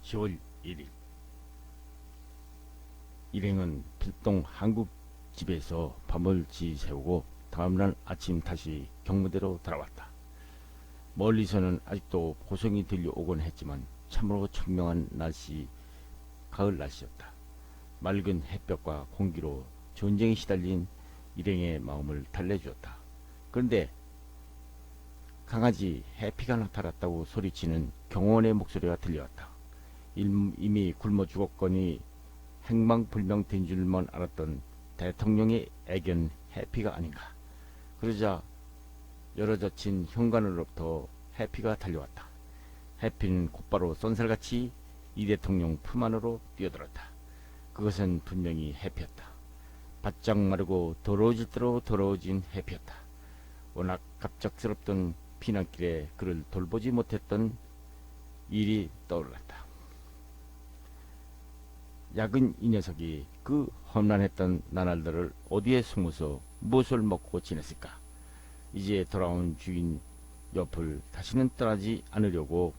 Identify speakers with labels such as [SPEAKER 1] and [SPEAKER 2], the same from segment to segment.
[SPEAKER 1] 10월 1일 일행은 필동 한국집에서 밤을 지새우고 다음날 아침 다시 경무대로 돌아왔다. 멀리서는 아직도 보성이 들려오곤 했지만 참으로 청명한 날씨, 가을 날씨였다. 맑은 햇볕과 공기로 전쟁에 시달린 일행의 마음을 달래주었다. 그런데 강아지 해피가 나타났다고 소리치는 경호원의 목소리가 들려왔다. 이미 굶어 죽었거니 행방불명된 줄만 알았던 대통령의 애견 해피가 아닌가. 그러자 열어젖힌 현관으로부터 해피가 달려왔다. 해피는 곧바로 쏜살같이 이 대통령 품 안으로 뛰어들었다. 그것은 분명히 해피였다. 바짝 마르고 더러워질 대로 더러워진 해피였다. 워낙 갑작스럽던 피난길에 그를 돌보지 못했던 일이 떠올랐다. 약은 이 녀석이 그 험난했던 나날들을 어디에 숨어서 무엇을 먹고 지냈을까. 이제 돌아온 주인 옆을 다시는 떠나지 않으려고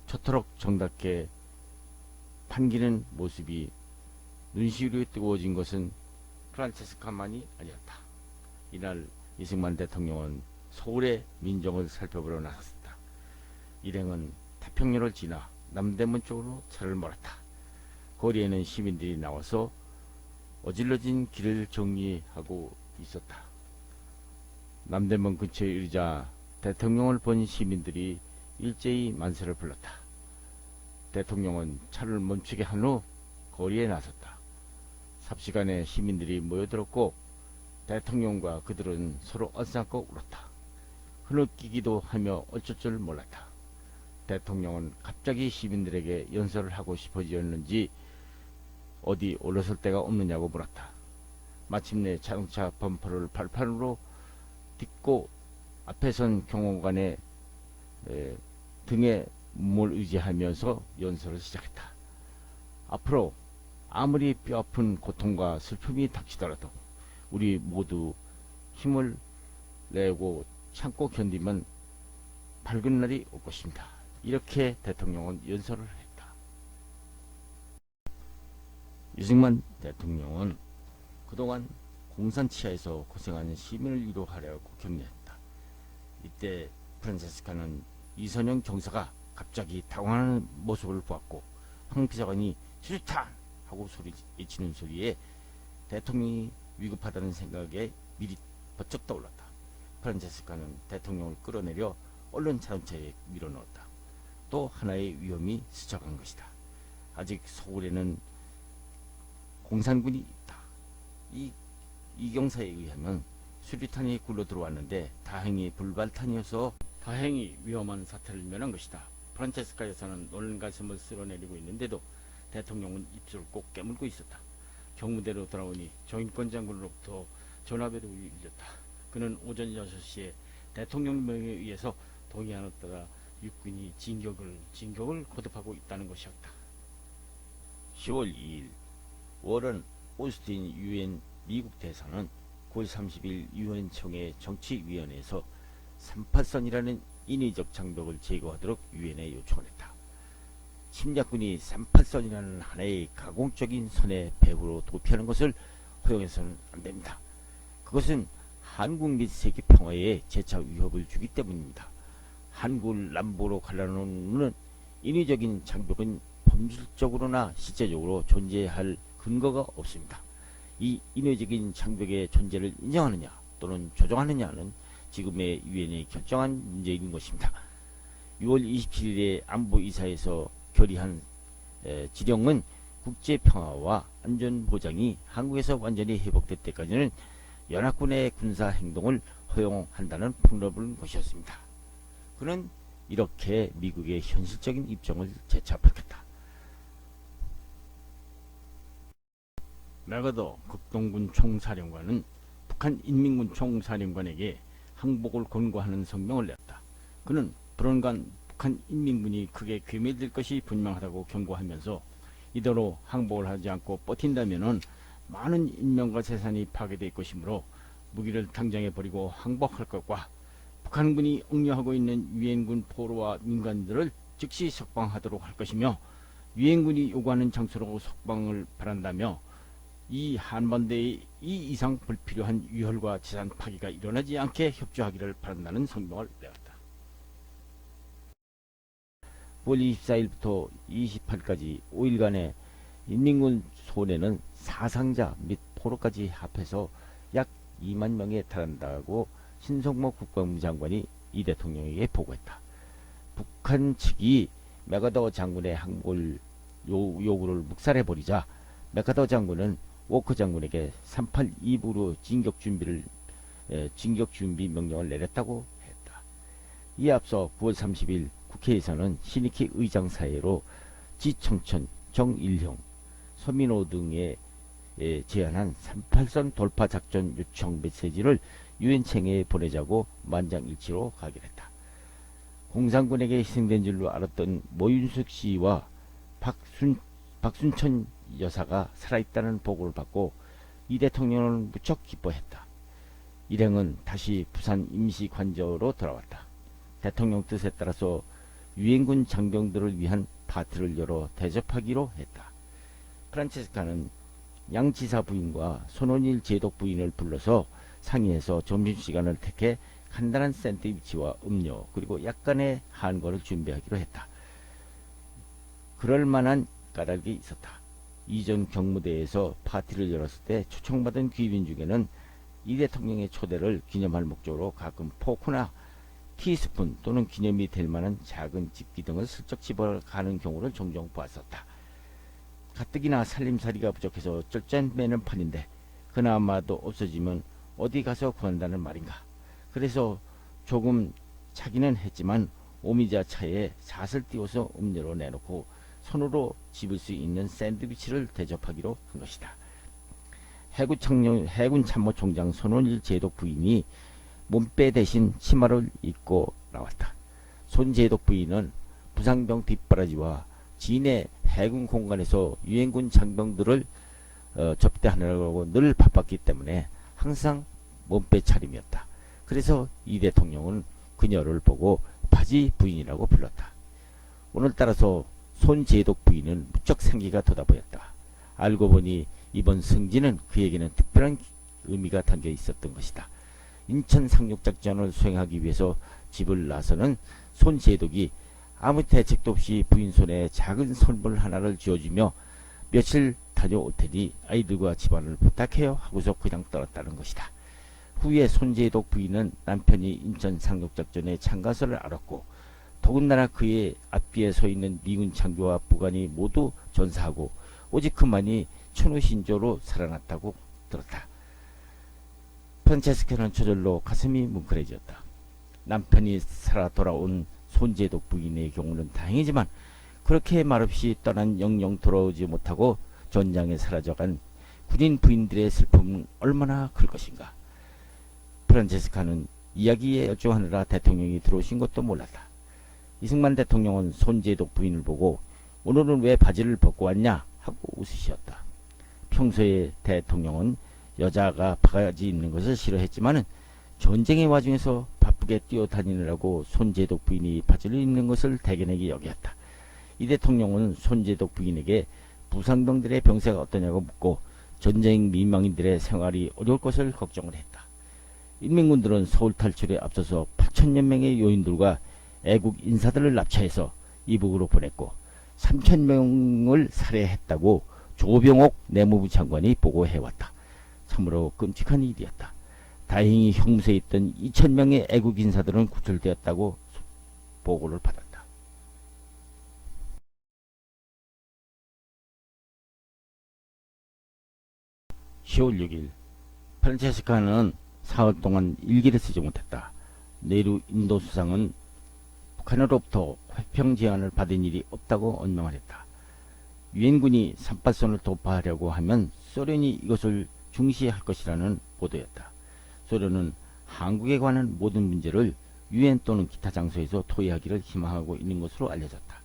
[SPEAKER 1] 초토록 정답게 판기는 모습이 눈시울에 뜨거워진 것은 프란체스카만이 아니었다. 이날 이승만 대통령은 서울의 민정을 살펴보러 나섰다. 일행은 태평로를 지나 남대문 쪽으로 차를 몰았다. 거리에는 시민들이 나와서 어질러진 길을 정리하고 있었다. 남대문 근처에 이르자 대통령을 본 시민들이 일제히 만세를 불렀다. 대통령은 차를 멈추게 한 후 거리에 나섰다. 삽시간에 시민들이 모여들었고 대통령과 그들은 서로 얼싸안고 울었다. 흐느끼기도 하며 어쩔 줄 몰랐다. 대통령은 갑자기 시민들에게 연설을 하고 싶어지었는지 어디 올라설 데가 없느냐고 물었다. 마침내 자동차 범퍼를 발판으로 딛고 앞에 선 경호관의 등에 몸을 의지하면서 연설을 시작했다. 앞으로 아무리 뼈아픈 고통과 슬픔이 닥치더라도 우리 모두 힘을 내고 참고 견디면 밝은 날이 올 것입니다. 이렇게 대통령은 연설을 했다. 이승만 대통령은 그동안 공산 치하에서 고생하는 시민을 위로하려고 격려했다. 이때 프란체스카는 이선영 경사가 갑자기 당황하는 모습을 보았고 황 비서관이 수류탄! 하고 외치는 소리에 대통령이 위급하다는 생각에 미리 번쩍 떠올랐다. 프란체스카는 대통령을 끌어내려 얼른 자동차에 밀어넣었다. 또 하나의 위험이 스쳐간 것이다. 아직 서울에는 공산군이 있다. 이 경사에 의하면 수류탄이 굴러 들어왔는데 다행히 불발탄이어서 다행히 위험한 사태를 면한 것이다. 프란체스카 여사는 놀란 가슴을 쓸어내리고 있는데도 대통령은 입술을 꼭 깨물고 있었다. 경무대로 돌아오니 정인권 장군으로부터 전화벨이 울렸다. 그는 오전 6시에 대통령 명에 의해서 동해안에 따라 육군이 진격을 거듭하고 있다는 것이었다. 10월 2일 워런 오스틴 유엔 미국 대사는 9월 30일 유엔 총회 정치위원회에서 38선이라는 인위적 장벽을 제거하도록 유엔에 요청을 했다. 침략군이 38선이라는 하나의 가공적인 선의 배후로 도피하는 것을 허용해서는 안됩니다. 그것은 한국 및 세계 평화에 재차 위협을 주기 때문입니다. 한국을 남북으로 갈라놓는 인위적인 장벽은 본질적으로나 실제적으로 존재할 근거가 없습니다. 이 인위적인 장벽의 존재를 인정하느냐 또는 조정하느냐는 지금의 유엔이 결정한 문제인 것입니다. 6월 27일에 안보이사에서 결의한 지령은 국제평화와 안전보장이 한국에서 완전히 회복될 때까지는 연합군의 군사행동을 허용한다는 폭로를 것이었습니다. 그는 이렇게 미국의 현실적인 입장을 재차 밝혔다. 매거더 극동군 총사령관은 북한 인민군 총사령관에게 항복을 권고하는 성명을 냈다. 그는 불언간 북한 인민군이 크게 괴멸될 것이 분명하다고 경고하면서 이대로 항복을 하지 않고 버틴다면 많은 인명과 재산이 파괴될 것이므로 무기를 당장에 버리고 항복할 것과 북한군이 억류하고 있는 유엔군 포로와 민간들을 즉시 석방하도록 할 것이며 유엔군이 요구하는 장소로 석방을 바란다며 이 한반도에 이 이상 불필요한 위협과 재산 파기가 일어나지 않게 협조하기를 바란다는 성명을 내었다. 9월 24일부터 28일까지 5일간의 인민군 손해는 사상자 및 포로까지 합해서 약 2만 명에 달한다고 신성모 국방부 장관이 이 대통령에게 보고했다. 북한 측이 맥아더 장군의 항복을 요구를 묵살해버리자 맥아더 장군은 워커 장군에게 3.8.2부로 진격 준비 명령을 내렸다고 했다. 이에 앞서 9월 30일 국회에서는 신익희 의장 사회로 지청천, 정일형, 서민호 등에 제안한 38선 돌파 작전 요청 메시지를 유엔청에 보내자고 만장일치로 가결했다. 공산군에게 희생된 줄로 알았던 모윤숙 씨와 박순천 여사가 살아있다는 보고를 받고 이 대통령은 무척 기뻐했다. 일행은 다시 부산 임시관저로 돌아왔다. 대통령 뜻에 따라서 유엔군 장병들을 위한 파티를 열어 대접하기로 했다. 프란체스카는 양 지사 부인과 손원일 제독 부인을 불러서 상의해서 점심시간을 택해 간단한 샌드위치와 음료 그리고 약간의 한거를 준비하기로 했다. 그럴 만한 까닭이 있었다. 이전 경무대에서 파티를 열었을 때 초청받은 귀빈 중에는 이 대통령의 초대를 기념할 목적으로 가끔 포크나 티스푼 또는 기념이 될 만한 작은 집기 등을 슬쩍 집어가는 경우를 종종 보았었다. 가뜩이나 살림살이가 부족해서 쩔쩔매는 판인데 그나마도 없어지면 어디 가서 구한다는 말인가. 그래서 조금 차기는 했지만 오미자 차에 잣을 띄워서 음료로 내놓고 손으로 집을 수 있는 샌드위치를 대접하기로 한 것이다. 해군 참모총장 손원일 제독 부인이 몸빼 대신 치마를 입고 나왔다. 손 제독 부인은 부상병 뒷바라지와 진해 해군 공간에서 유엔군 장병들을 접대하느라고 늘 바빴기 때문에 항상 몸빼 차림이었다. 그래서 이 대통령은 그녀를 보고 바지 부인이라고 불렀다. 오늘따라서 손 제독 부인은 무척 생기가 돋아 보였다. 알고 보니 이번 승진은 그에게는 특별한 의미가 담겨 있었던 것이다. 인천 상륙작전을 수행하기 위해서 집을 나서는 손 제독이 아무 대책도 없이 부인 손에 작은 선물 하나를 쥐어주며 며칠 다녀올 테니 아이들과 집안을 부탁해요 하고서 그냥 떠났다는 것이다. 후에 손 제독 부인은 남편이 인천 상륙작전에 참가서를 알았고 더군다나 그의 앞뒤에 서 있는 미군 장교와 부관이 모두 전사하고 오직 그만이 천우신조로 살아났다고 들었다. 프란체스카는 저절로 가슴이 뭉클해졌다. 남편이 살아 돌아온 손제독 부인의 경우는 다행이지만 그렇게 말없이 떠난 영영 돌아오지 못하고 전장에 사라져간 군인 부인들의 슬픔은 얼마나 클 것인가. 프란체스카는 이야기에 열중하느라 대통령이 들어오신 것도 몰랐다. 이승만 대통령은 손제독 부인을 보고 오늘은 왜 바지를 벗고 왔냐 하고 웃으셨다. 평소에 대통령은 여자가 바지 입는 것을 싫어했지만 전쟁의 와중에서 바쁘게 뛰어다니느라고 손제독 부인이 바지를 입는 것을 대견하게 여겼다. 이 대통령은 손제독 부인에게 부상병들의 병세가 어떠냐고 묻고 전쟁 민망인들의 생활이 어려울 것을 걱정을 했다. 인민군들은 서울 탈출에 앞서서 8천여 명의 요인들과 애국 인사들을 납치해서 이북으로 보냈고 3,000명을 살해했다고 조병옥 내무부 장관이 보고해왔다. 참으로 끔찍한 일이었다. 다행히 형무소에 있던 2,000명의 애국 인사들은 구출되었다고 보고를 받았다. (10월 6일) 프란체스카는 사흘 동안 일기를 쓰지 못했다. 네루 인도 수상은 북한으로부터 회평 제안을 받은 일이 없다고 언명을 했다. 유엔군이 삼팔선을 돌파하려고 하면 소련이 이것을 중시할 것이라는 보도였다. 소련은 한국에 관한 모든 문제를 유엔 또는 기타 장소에서 토의하기를 희망하고 있는 것으로 알려졌다.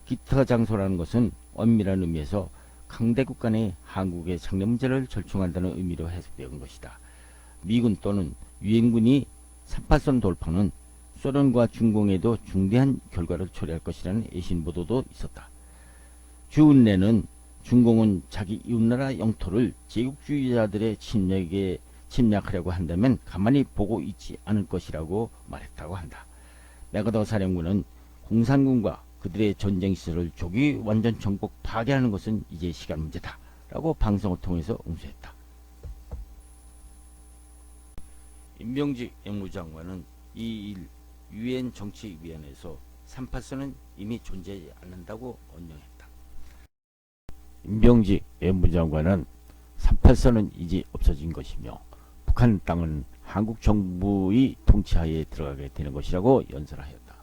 [SPEAKER 1] 기타 장소라는 것은 엄밀한 의미에서 강대국 간의 한국의 장래 문제를 절충한다는 의미로 해석되는 것이다. 미군 또는 유엔군이 38선 돌파는 소련과 중공에도 중대한 결과를 초래할 것이라는 애신 보도도 있었다. 주은래는 중공은 자기 이웃나라 영토를 제국주의자들의 침략에 침략하려고 한다면 가만히 보고 있지 않을 것이라고 말했다고 한다. 메가더 사령부는 공산군과 그들의 전쟁시설을 조기 완전 정복 파괴하는 것은 이제 시간 문제다 라고 방송을 통해서 응수했다. 임명직 외무장관은 이일 유엔 정치위원회에서 38선은 이미 존재하지 않는다고 언명했다. 임명직 외무장관은 38선은 이제 없어진 것이며 북한 땅은 한국 정부의 통치하에 들어가게 되는 것이라고 연설하였다.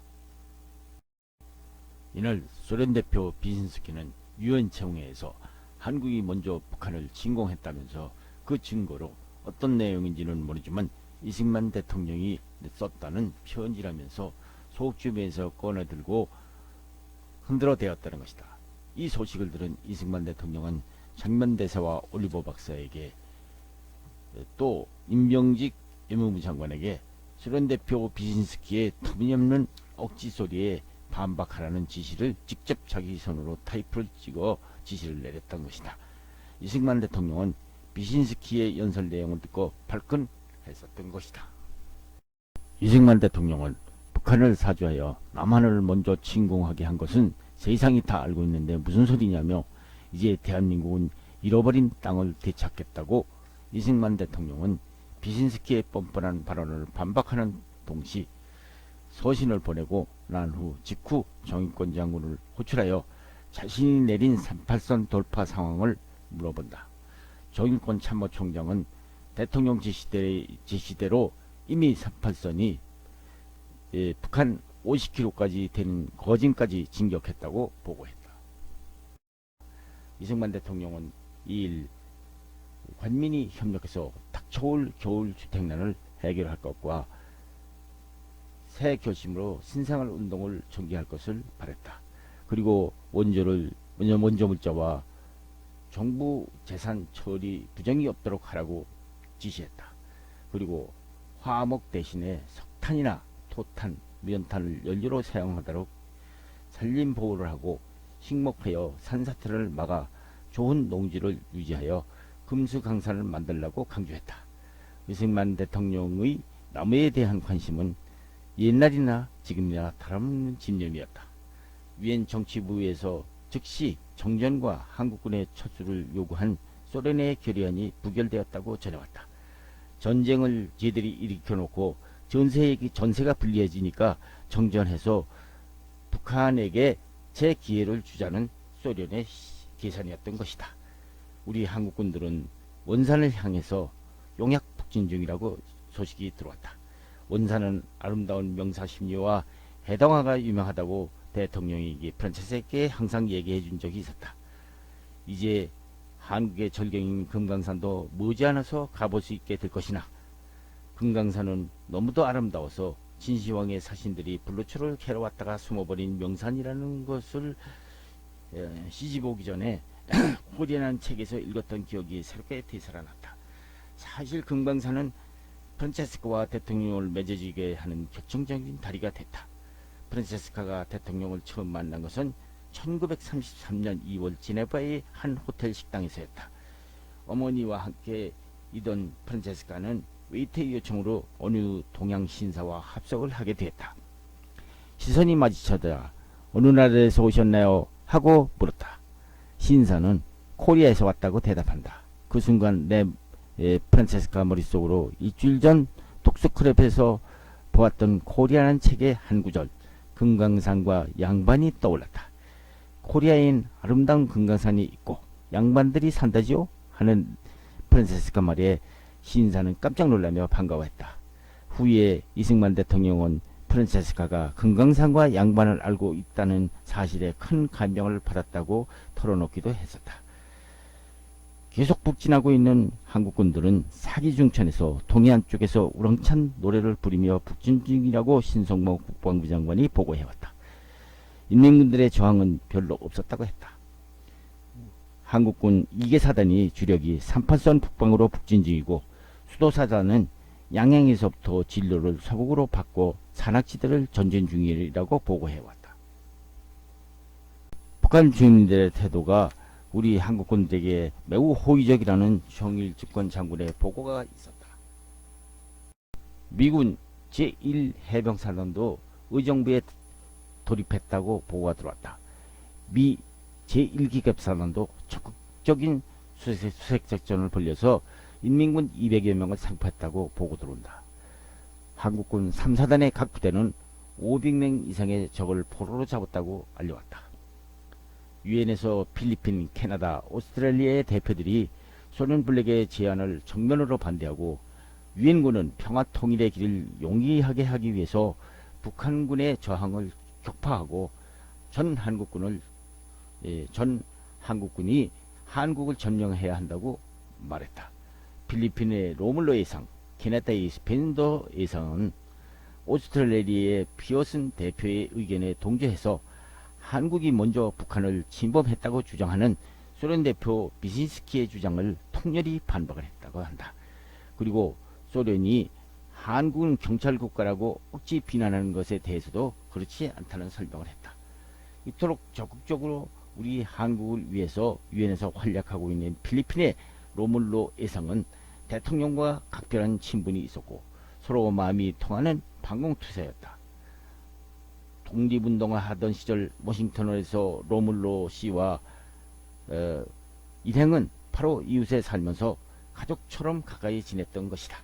[SPEAKER 1] 이날 소련 대표 비신스키는 유엔 총회에서 한국이 먼저 북한을 침공했다면서 그 증거로 어떤 내용인지는 모르지만 이승만 대통령이 썼다는 편지라면서 소옥주변에서 꺼내들고 흔들어 대었다는 것이다. 이 소식을 들은 이승만 대통령은 장면대사와 올리버 박사에게 또 임명직 외무부 장관에게 소련 대표 비신스키의 터무니없는 억지소리에 반박하라는 지시를 직접 자기 손으로 타이프를 찍어 지시를 내렸던 것이다. 이승만 대통령은 비신스키의 연설 내용을 듣고 발끈했었던 것이다. 이승만 대통령은 북한을 사주하여 남한을 먼저 침공하게 한 것은 세상이 다 알고 있는데 무슨 소리냐며 이제 대한민국은 잃어버린 땅을 되찾겠다고 이승만 대통령은 비신스키의 뻔뻔한 발언을 반박하는 동시 서신을 보내고 난 후 직후 정의권 장군을 호출하여 자신이 내린 38선 돌파 상황을 물어본다. 정의권 참모총장은 대통령 지시대로 이미 38선이 북한 50km까지 되는 거진까지 진격했다고 보고했다. 이승만 대통령은 2일 관민이 협력해서 닥쳐올 겨울 주택난을 해결할 것과 새 결심으로 신생활 운동을 전개할 것을 바랬다. 그리고 원조 물자와 정부 재산 처리 부정이 없도록 하라고 지시했다. 그리고 화목 대신에 석탄이나 토탄, 면탄을 연료로 사용하도록 산림 보호를 하고 식목하여 산사태를 막아 좋은 농지를 유지하여 금수강산을 만들라고 강조했다. 이승만 대통령의 나무에 대한 관심은 옛날이나 지금이나 다름없는 집념이었다. 유엔 정치부에서 즉시 정전과 한국군의 철수를 요구한 소련의 결의안이 부결되었다고 전해왔다. 전쟁을 쟤들이 일으켜놓고 전세가 불리해지니까 정전해서 북한에게 제 기회를 주자는 소련의 계산이었던 것이다. 우리 한국군들은 원산을 향해서 용약 북진 중이라고 소식이 들어왔다. 원산은 아름다운 명사심리와 해당화가 유명하다고 대통령이 프란체스에게 항상 얘기해 준 적이 있었다. 이제 한국의 절경인 금강산도 머지않아서 가볼 수 있게 될 것이나 금강산은 너무도 아름다워서 진시황의 사신들이 불로초를 캐러 왔다가 숨어버린 명산이라는 것을 시집 오기 전에 호리라는 책에서 읽었던 기억이 새롭게 되살아났다. 사실 금강산은 프란체스카와 대통령을 맺어지게 하는 결정적인 다리가 됐다. 프란체스카가 대통령을 처음 만난 것은 1933년 2월 지네바의 한 호텔 식당에서였다. 어머니와 함께 이던 프란체스카는 웨이트의 요청으로 어느 동양 신사와 합석을 하게 되었다. 시선이 마주쳐다 어느 나라에서 오셨나요? 하고 물었다. 신사는 코리아에서 왔다고 대답한다. 그 순간 내 프란체스카 머릿속으로 일주일 전 독서클럽에서 보았던 코리아라는 책의 한 구절 금강산과 양반이 떠올랐다. 코리아엔 아름다운 금강산이 있고 양반들이 산다지요? 하는 프란체스카 말에 신사는 깜짝 놀라며 반가워했다. 후에 이승만 대통령은 프란체스카가 금강산과 양반을 알고 있다는 사실에 큰 감명을 받았다고 털어놓기도 했었다. 계속 북진하고 있는 한국군들은 사기중천에서 동해안 쪽에서 우렁찬 노래를 부르며 북진 중이라고 신성모 국방부 장관이 보고해왔다. 인민군들의 저항은 별로 없었다고 했다. 한국군 2개 사단이 주력이 38선 북방으로 북진 중이고 수도사단은 양양에서부터 진로를 서북으로 바꿔 산악지대를 전진 중이라고 보고해왔다. 북한 주민들의 태도가 우리 한국군에게 매우 호의적이라는 정일 집권 장군의 보고가 있었다. 미군 제1해병사단도 의정부에 돌입했다고 보고가 들어왔다. 미 제1기갑사단도 적극적인 수색작전을 벌여서 인민군 200여 명을 상포했다고 보고 들어온다. 한국군 3사단의 각 부대는 500명 이상의 적을 포로로 잡았다고 알려왔다. 유엔에서 필리핀, 캐나다, 오스트레일리아의 대표들이 소련 블랙의 제안을 정면으로 반대하고 유엔군은 평화 통일의 길을 용이하게 하기 위해서 북한군의 저항을 격파하고 전 한국군이 한국을 점령해야 한다고 말했다. 필리핀의 로물로 예상, 캐나다의 스펜더 예상은 오스트레일리아의 피어슨 대표의 의견에 동조해서 한국이 먼저 북한을 침범했다고 주장하는 소련 대표 비신스키의 주장을 통렬히 반박을 했다고 한다. 그리고 소련이 한국은 경찰국가라고 억지 비난하는 것에 대해서도 그렇지 않다는 설명을 했다. 이토록 적극적으로 우리 한국을 위해서 유엔에서 활약하고 있는 필리핀의 로물로 예상은 대통령과 각별한 친분이 있었고 서로 마음이 통하는 반공투사였다. 독립운동을 하던 시절 워싱턴에서 로물로 씨와 일행은 바로 이웃에 살면서 가족처럼 가까이 지냈던 것이다.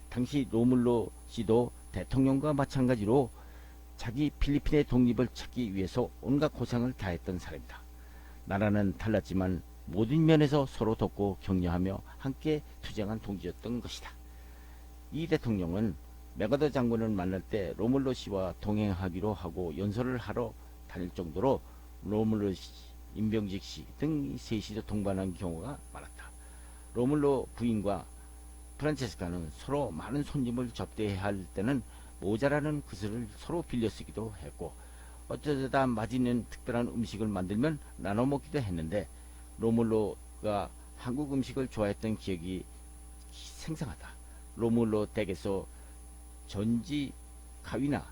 [SPEAKER 1] 당시 로물로 씨도 대통령과 마찬가지로 자기 필리핀의 독립을 찾기 위해서 온갖 고생을 다했던 사람이다. 나라는 달랐지만 모든 면에서 서로 돕고 격려하며 함께 투쟁한 동지였던 것이다. 이 대통령은 메가더 장군을 만날 때 로물로 씨와 동행하기로 하고 연설을 하러 다닐 정도로 로물로 씨, 임병직 씨 등 셋이서 동반한 경우가 많았다. 로물로 부인과 프란체스카는 서로 많은 손님을 접대해야 할 때는 모자라는 그릇을 서로 빌려 쓰기도 했고 어쩌다 맛있는 특별한 음식을 만들면 나눠 먹기도 했는데 로물로가 한국 음식을 좋아했던 기억이 생생하다. 로물로 댁에서 전지 가위나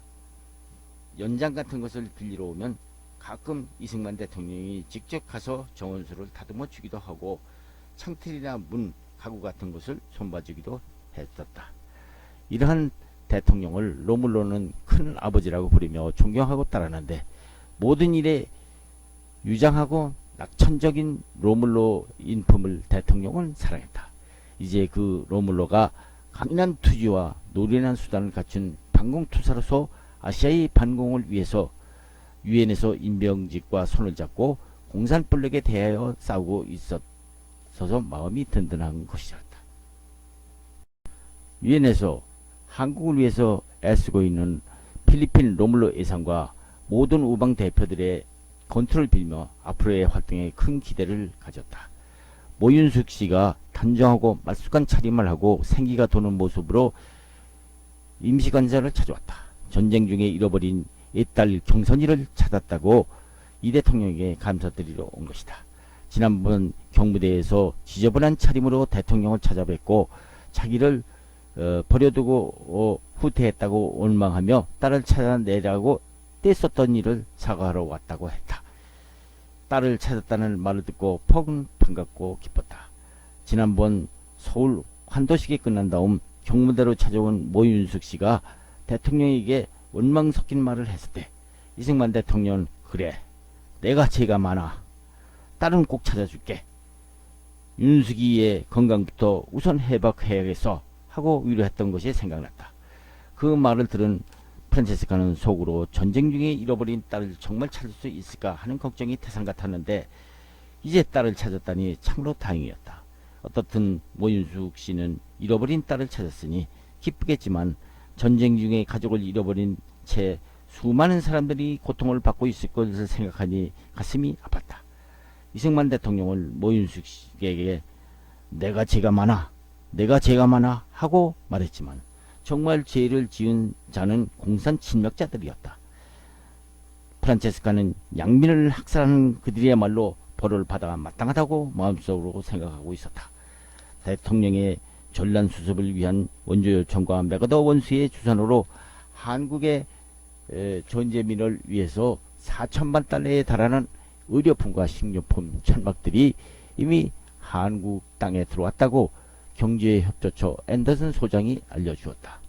[SPEAKER 1] 연장 같은 것을 빌리러 오면 가끔 이승만 대통령이 직접 가서 정원수를 다듬어 주기도 하고 창틀이나 문, 가구 같은 것을 손봐주기도 했었다. 이러한 대통령을 로물로는 큰 아버지라고 부르며 존경하고 따르는데 모든 일에 유장하고 낙천적인 로물로 인품을 대통령은 사랑했다. 이제 그 로물로가 강인한 투지와 노련한 수단을 갖춘 반공투사로서 아시아의 반공을 위해서 유엔에서 임병직과 손을 잡고 공산블랙에 대하여 싸우고 있어서 마음이 든든한 것이었다. 유엔에서 한국을 위해서 애쓰고 있는 필리핀 로물로 예상과 모든 우방 대표들의 건투를 빌며 앞으로의 활동에 큰 기대를 가졌다. 모윤숙 씨가 단정하고 말쑥한 차림을 하고 생기가 도는 모습으로 임시관사를 찾아왔다. 전쟁 중에 잃어버린 옛딸 경선이를 찾았다고 이 대통령에게 감사드리러 온 것이다. 지난번 경무대에서 지저분한 차림으로 대통령을 찾아뵙고 자기를 버려두고 후퇴했다고 원망하며 딸을 찾아내라고 떼썼던 일을 사과하러 왔다고 했다. 딸을 찾았다는 말을 듣고 퍽은 반갑고 기뻤다. 지난번 서울 환도식이 끝난 다음 경무대로 찾아온 모윤숙 씨가 대통령에게 원망 섞인 말을 했을 때 이승만 대통령은 그래 내가 죄가 많아 딸은 꼭 찾아줄게 윤숙이의 건강부터 우선 회복해야겠어 하고 위로했던 것이 생각났다. 그 말을 들은 프란체스카는 속으로 전쟁 중에 잃어버린 딸을 정말 찾을 수 있을까 하는 걱정이 태산 같았는데 이제 딸을 찾았다니 참으로 다행이었다. 어떻든 모윤숙 씨는 잃어버린 딸을 찾았으니 기쁘겠지만 전쟁 중에 가족을 잃어버린 채 수많은 사람들이 고통을 받고 있을 것을 생각하니 가슴이 아팠다. 이승만 대통령은 모윤숙 씨에게 내가 죄가 많아 하고 말했지만 정말 죄를 지은 자는 공산 침략자들이었다. 프란체스카는 양민을 학살하는 그들이야말로 벌을 받아 마땅하다고 마음속으로 생각하고 있었다. 대통령의 전란 수습을 위한 원조 요청과 메가더 원수의 주선으로 한국의 전제민을 위해서 4천만 달러에 달하는 의료품과 식료품, 천막들이 이미 한국 땅에 들어왔다고 경제협조처 앤더슨 소장이 알려주었다.